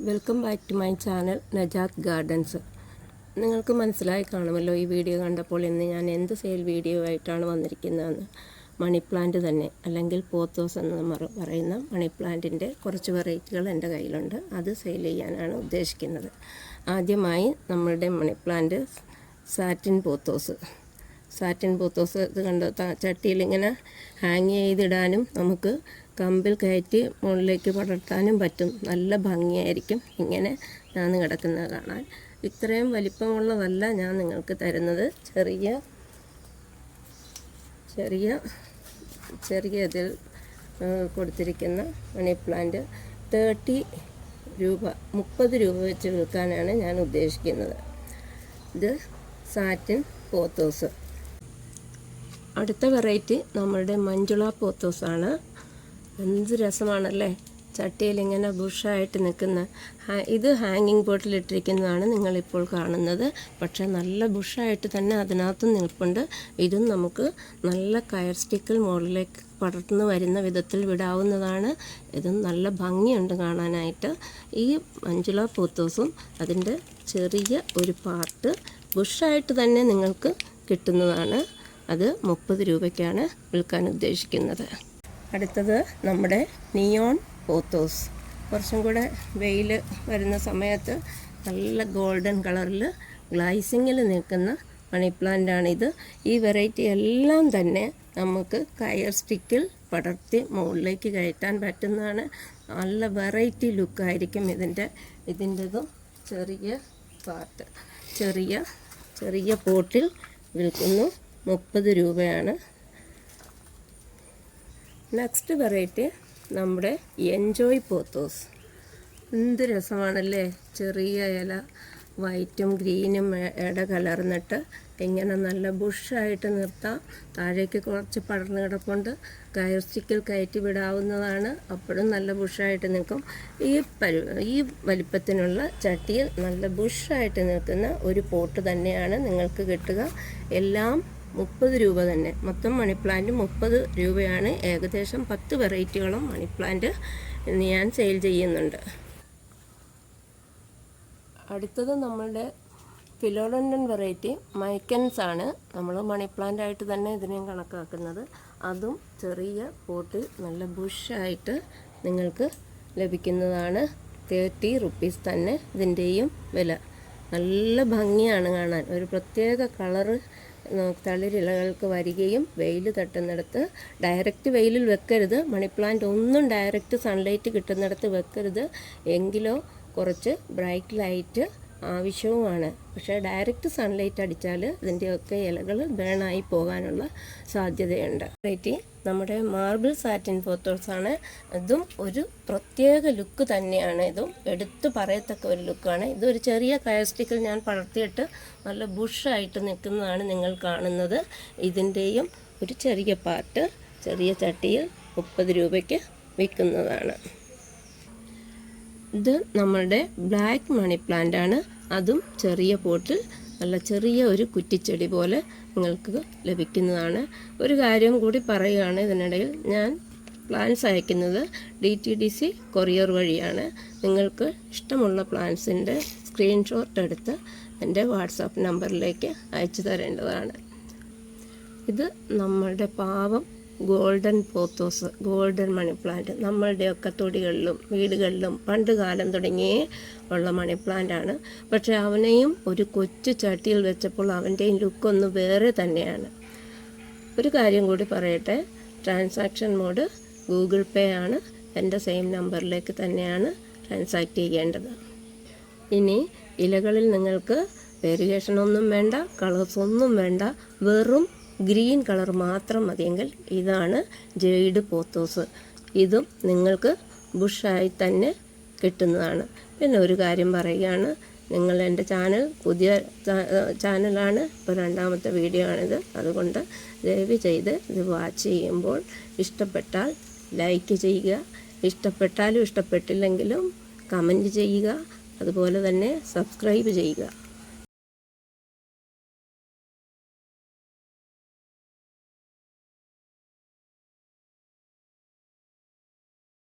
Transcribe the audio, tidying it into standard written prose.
Welcome back to my channel Najath gardens. നിങ്ങൾക്ക് മനസ്സിലായി കാണുമല്ലോ ഈ വീഡിയോ കണ്ടപ്പോൾ ഇന്ന് ഞാൻ എന്ത് സെയിൽ വീഡിയോ ആയിട്ടാണ് വന്നിരിക്കുന്നതെന്ന്. മണി പ്ലാന്റ് തന്നെ, അല്ലെങ്കിൽ പോത്തോസ് എന്ന് പറയുന്ന മണി പ്ലാന്റിൻ്റെ കുറച്ച് വെറൈറ്റികൾ എൻ്റെ കയ്യിലുണ്ട്. അത് സെയിൽ ചെയ്യാനാണ് ഉദ്ദേശിക്കുന്നത്. ആദ്യമായി നമ്മളുടെ മണി പ്ലാന്റ് സാറ്റിൻ പോത്തോസ് ഇത് കണ്ടോ, ചട്ടിയിൽ ഇങ്ങനെ ഹാങ് ചെയ്തിടാനും നമുക്ക് കമ്പിൽ കയറ്റി മുകളിലേക്ക് പടർത്താനും പറ്റും. നല്ല ഭംഗിയായിരിക്കും ഇങ്ങനെ ഞാൻ കിടക്കുന്നത് കാണാൻ. ഇത്രയും വലിപ്പമുള്ളതല്ല ഞാൻ നിങ്ങൾക്ക് തരുന്നത്. ചെറിയ ഇതിൽ കൊടുത്തിരിക്കുന്ന മണി പ്ലാന്റ് 30 രൂപ വെച്ച് വിൽക്കാനാണ് ഞാൻ ഉദ്ദേശിക്കുന്നത്. ഇത് സാറ്റിൻ പോത്തോസ്. അടുത്ത വെറൈറ്റി നമ്മളുടെ മഞ്ജുള പോത്തോസാണ്. എന്ത് രസമാണല്ലേ, ചട്ടിയിൽ ഇങ്ങനെ ബുഷായിട്ട് നിൽക്കുന്ന. ഇത് ഹാങ്ങിങ് പോട്ടിലിട്ടിരിക്കുന്നതാണ് നിങ്ങളിപ്പോൾ കാണുന്നത്. പക്ഷേ നല്ല ബുഷായിട്ട് തന്നെ അതിനകത്തും നിൽപ്പുണ്ട്. ഇതും നമുക്ക് നല്ല കയർ സ്റ്റിക്കിൽ മുകളിലേക്ക് പടർന്നു വരുന്ന വിധത്തിൽ വിടാവുന്നതാണ്. ഇതും നല്ല ഭംഗിയുണ്ട് കാണാനായിട്ട്. ഈ മഞ്ജുള പോത്തോസും അതിൻ്റെ ചെറിയ ഒരു പാർട്ട് ബുഷായിട്ട് തന്നെ നിങ്ങൾക്ക് കിട്ടുന്നതാണ്. അത് 30 രൂപയ്ക്കാണ് വിൽക്കാൻ ഉദ്ദേശിക്കുന്നത്. അടുത്തത് നമ്മുടെ നിയോൺ പോത്തോസ്. കുറച്ചും കൂടെ വെയിൽ വരുന്ന സമയത്ത് നല്ല ഗോൾഡൻ കളറിൽ ഗ്ലൈസിങ്ങിൽ നിൽക്കുന്ന മണി പ്ലാന്റാണിത്. ഈ വെറൈറ്റി എല്ലാം തന്നെ നമുക്ക് കയർ സ്റ്റിക്കിൽ പടർത്തി മുകളിലേക്ക് കയറ്റാൻ പറ്റുന്നതാണ്. നല്ല വെറൈറ്റി ലുക്കായിരിക്കും ഇതിൻ്റെതും. ചെറിയ പാർട്ട് ചെറിയ പോട്ടിൽ വിൽക്കുന്നു. 30 രൂപയാണ്. നെക്സ്റ്റ് വെറൈറ്റി നമ്മുടെ എൻജോയ് പോത്തോസ്. എന്ത് രസമാണല്ലേ, ചെറിയ ഇല വൈറ്റും ഗ്രീനും കലർന്നിട്ട് ഇങ്ങനെ നല്ല ബുഷായിട്ട് നിർത്താം. താഴേക്ക് കുറച്ച് പടർന്ന് കിടപ്പുണ്ട്. കയർ സ്റ്റിക്കിൽ കയറ്റി വിടാവുന്നതാണ്. അപ്പോഴും നല്ല ബുഷായിട്ട് നിൽക്കും. ഈ വലിപ്പത്തിനുള്ള ചട്ടിയിൽ നല്ല ബുഷായിട്ട് നിൽക്കുന്ന ഒരു പോട്ട് തന്നെയാണ് നിങ്ങൾക്ക് കിട്ടുക. എല്ലാം 30 രൂപ തന്നെ. മൊത്തം മണി പ്ലാന്റ് 30 രൂപയാണ്. ഏകദേശം 10 വെറൈറ്റികളും മണി പ്ലാന്റ് ഞാൻ സെയിൽ ചെയ്യുന്നുണ്ട്. അടുത്തത് നമ്മളുടെ ഫിലോഡൻഡൻ വെറൈറ്റി മൈക്കൻസ് ആണ്. നമ്മൾ മണി പ്ലാന്റ് ആയിട്ട് തന്നെ ഇതിനെയും കണക്കാക്കുന്നത്. അതും ചെറിയ പോട്ടിൽ നല്ല ബുഷായിട്ട് നിങ്ങൾക്ക് ലഭിക്കുന്നതാണ്. 30 റുപ്പീസ് തന്നെ ഇതിൻ്റെയും വില. നല്ല ഭംഗിയാണ് കാണാൻ. ഒരു പ്രത്യേക കളറ് തളിരിലകൾക്ക് വരികയും വെയിൽ തട്ടുന്നിടത്ത് ഡയറക്റ്റ് വെയിലിൽ വെക്കരുത്. മണി പ്ലാന്റ് ഒന്നും ഡയറക്റ്റ് സൺലൈറ്റ് കിട്ടുന്നിടത്ത് വെക്കരുത്. എങ്കിലോ കുറച്ച് ബ്രൈറ്റ് ലൈറ്റ് ആവശ്യവുമാണ്. പക്ഷേ ഡയറക്റ്റ് സൺലൈറ്റ് അടിച്ചാൽ ഇതിൻ്റെയൊക്കെ ഇലകൾ ബേണായി പോകാനുള്ള സാധ്യതയുണ്ട്. വെറൈറ്റി നമ്മുടെ മാർബിൾ സാറ്റിൻ പോത്തോസാണ്. ഇതും ഒരു പ്രത്യേക ലുക്ക് തന്നെയാണ്. ഇതും എടുത്തു പറയത്തക്ക ഒരു ലുക്കാണ്. ഇതൊരു ചെറിയ കയർ സ്റ്റിക്കിൽ ഞാൻ പടർത്തിയിട്ട് നല്ല ബുഷായിട്ട് നിൽക്കുന്നതാണ് നിങ്ങൾ കാണുന്നത്. ഇതിൻ്റെയും ഒരു ചെറിയ പാർട്ട് ചെറിയ ചട്ടിയിൽ 30 രൂപയ്ക്ക് വിൽക്കുന്നതാണ്. ഇത് നമ്മളുടെ ബ്ലാക്ക് മണി പ്ലാന്റ് ആണ്. അതും ചെറിയ പോട്ടിൽ നല്ല ചെറിയ ഒരു കുറ്റിച്ചെടി പോലെ നിങ്ങൾക്ക് ലഭിക്കുന്നതാണ്. ഒരു കാര്യം കൂടി പറയുകയാണ്, ഇതിനിടയിൽ ഞാൻ പ്ലാന്റ്സ് അയക്കുന്നത് DTDC കൊറിയർ വഴിയാണ്. നിങ്ങൾക്ക് ഇഷ്ടമുള്ള പ്ലാന്റ്സിൻ്റെ സ്ക്രീൻഷോട്ട് എടുത്ത് എൻ്റെ വാട്സാപ്പ് നമ്പറിലേക്ക് അയച്ചു തരേണ്ടതാണ്. ഇത് നമ്മളുടെ പാവം golden pothos, golden money plant. നമ്മളുടെയൊക്കെ തൊടികളിലും വീടുകളിലും പണ്ട് കാലം തുടങ്ങിയേ ഉള്ള മണി പ്ലാന്റാണ്. പക്ഷേ അവനെയും ഒരു കൊച്ചു ചട്ടിയിൽ വെച്ചപ്പോൾ അവൻ്റെയും ലുക്കൊന്ന് വേറെ തന്നെയാണ്. ഒരു കാര്യം കൂടി പറയട്ടെ, ട്രാൻസാക്ഷൻ മോഡ് ഗൂഗിൾ പേ ആണ്. എൻ്റെ സെയിം നമ്പറിലേക്ക് തന്നെയാണ് ട്രാൻസാക്റ്റ് ചെയ്യേണ്ടത്. ഇനി ഇലകളിൽ നിങ്ങൾക്ക് വേരിയേഷനൊന്നും വേണ്ട, കളേഴ്സൊന്നും വേണ്ട, വെറും ഗ്രീൻ കളർ മാത്രം മതിയെങ്കിൽ ഇതാണ് ജെയ്ഡ് പോത്തോസ്. ഇതും നിങ്ങൾക്ക് ബുഷായി തന്നെ കിട്ടുന്നതാണ്. പിന്നെ ഒരു കാര്യം പറയുകയാണ്, നിങ്ങൾ എൻ്റെ പുതിയ ചാനലാണ്, ഇപ്പോൾ 2ാമത്തെ വീഡിയോ ആണിത്. അതുകൊണ്ട് ദയവ് ചെയ്ത് ഇത് വാച്ച് ചെയ്യുമ്പോൾ ഇഷ്ടപ്പെട്ടാൽ ലൈക്ക് ചെയ്യുക, ഇഷ്ടപ്പെട്ടാലും ഇഷ്ടപ്പെട്ടില്ലെങ്കിലും കമൻറ്റ് ചെയ്യുക, അതുപോലെ തന്നെ സബ്സ്ക്രൈബ് ചെയ്യുക.